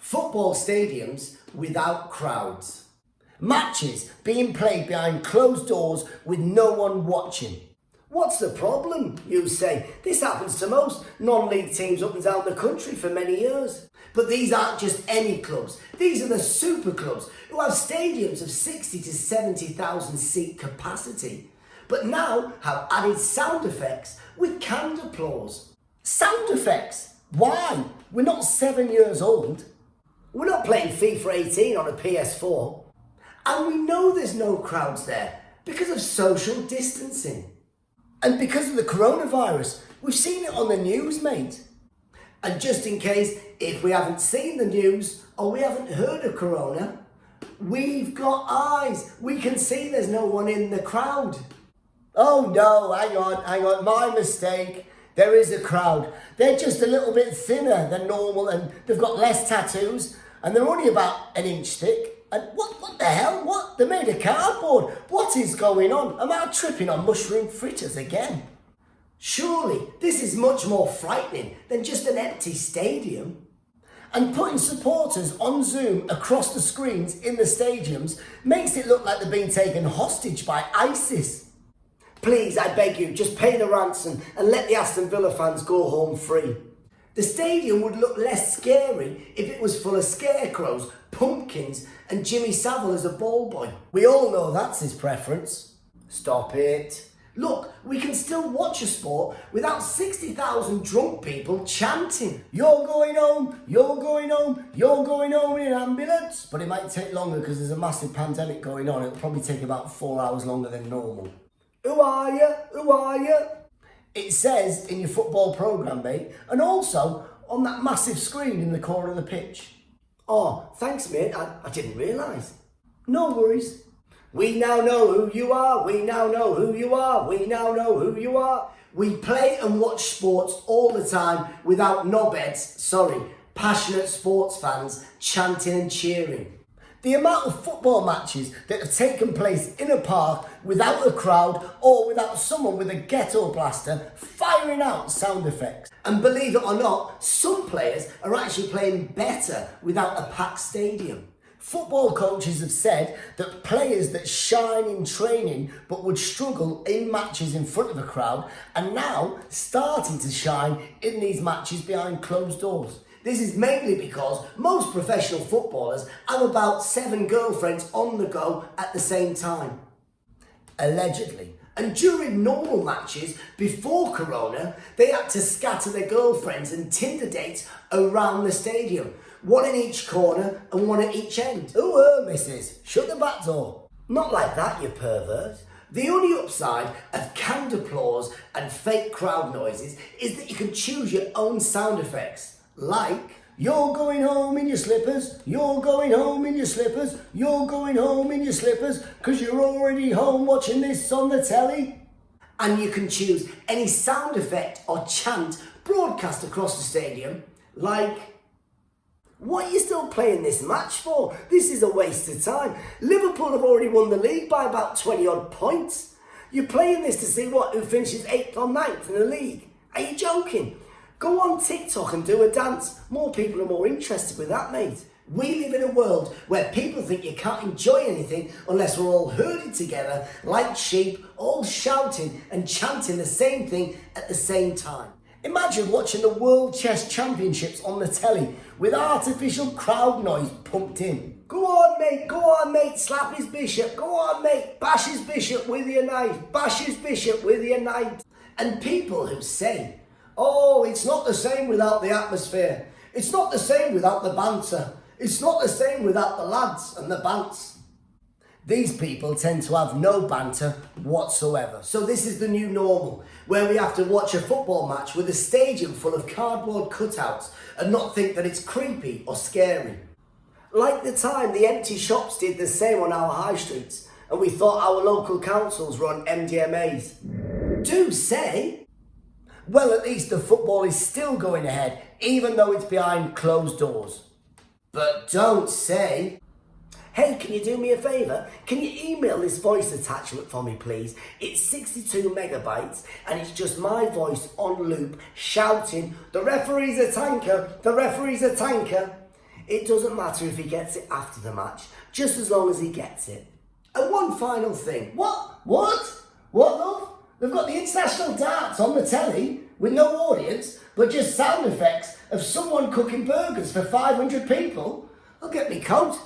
Football stadiums without crowds. Matches being played behind closed doors with no one watching. What's the problem, you say? This happens to most non-league teams up and down the country for many years. But these aren't just any clubs. These are the super clubs who have stadiums of 60 to 70,000 seat capacity. But now have added sound effects with canned applause. Sound effects? Why? We're not 7 years old. We're not playing FIFA 18 on a PS4. And we know there's no crowds there because of social distancing. And because of the coronavirus, we've seen it on the news, mate. And just in case, if we haven't seen the news or we haven't heard of corona, we've got eyes. We can see there's no one in the crowd. Oh no, hang on, my mistake. There is a crowd. They're just a little bit thinner than normal and they've got less tattoos and they're only about an inch thick. And what the hell? What? They're made of cardboard. What is going on? Am I tripping on mushroom fritters again? Surely this is much more frightening than just an empty stadium. And putting supporters on Zoom across the screens in the stadiums makes it look like they're being taken hostage by ISIS. Please, I beg you, just pay the ransom and let the Aston Villa fans go home free. The stadium would look less scary if it was full of scarecrows, pumpkins and Jimmy Savile as a ball boy. We all know that's his preference. Stop it. Look, we can still watch a sport without 60,000 drunk people chanting, "You're going home, you're going home, you're going home in an ambulance." But it might take longer because there's a massive pandemic going on. It'll probably take about 4 hours longer than normal. Who are you? Who are you? It says in your football programme, mate, and also on that massive screen in the corner of the pitch. Oh, thanks, mate. I didn't realise. No worries. We now know who you are. We now know who you are. We now know who you are. We play and watch sports all the time without knobheads, passionate sports fans chanting and cheering. The amount of football matches that have taken place in a park without a crowd or without someone with a ghetto blaster firing out sound effects. And believe it or not, some players are actually playing better without a packed stadium. Football coaches have said that players that shine in training but would struggle in matches in front of a crowd are now starting to shine in these matches behind closed doors. This is mainly because most professional footballers have about 7 girlfriends on the go at the same time. Allegedly. And during normal matches before Corona, they had to scatter their girlfriends and Tinder dates around the stadium. One in each corner and one at each end. Who are missus? Shut the back door. Not like that, you pervert. The only upside of canned applause and fake crowd noises is that you can choose your own sound effects. Like, "You're going home in your slippers, you're going home in your slippers, you're going home in your slippers, 'cause you're already home watching this on the telly." And you can choose any sound effect or chant broadcast across the stadium, like, "What are you still playing this match for? This is a waste of time. Liverpool have already won the league by about 20 odd points. You're playing this to see who finishes 8th or 9th in the league. Are you joking? Go on TikTok and do a dance. More people are more interested with that, mate. We live in a world where people think you can't enjoy anything unless we're all herded together like sheep, all shouting and chanting the same thing at the same time. Imagine watching the World Chess Championships on the telly with artificial crowd noise pumped in. Go on mate, slap his bishop, go on mate, bash his bishop with your knife, bash his bishop with your knife. And people who say, "Oh, it's not the same without the atmosphere. It's not the same without the banter. It's not the same without the lads and the bants." These people tend to have no banter whatsoever. So this is the new normal, where we have to watch a football match with a stadium full of cardboard cutouts and not think that it's creepy or scary. Like the time the empty shops did the same on our high streets and we thought our local councils run MDMAs. Do say... Well, at least the football is still going ahead, even though it's behind closed doors. But don't say, "Hey, can you do me a favour? Can you email this voice attachment for me, please? It's 62 megabytes and it's just my voice on loop shouting, 'The referee's a tanker, the referee's a tanker.' It doesn't matter if he gets it after the match, just as long as he gets it. And one final thing. What? What, love? They've got the international darts on the telly with no audience, but just sound effects of someone cooking burgers for 500 people? I'll get me coat.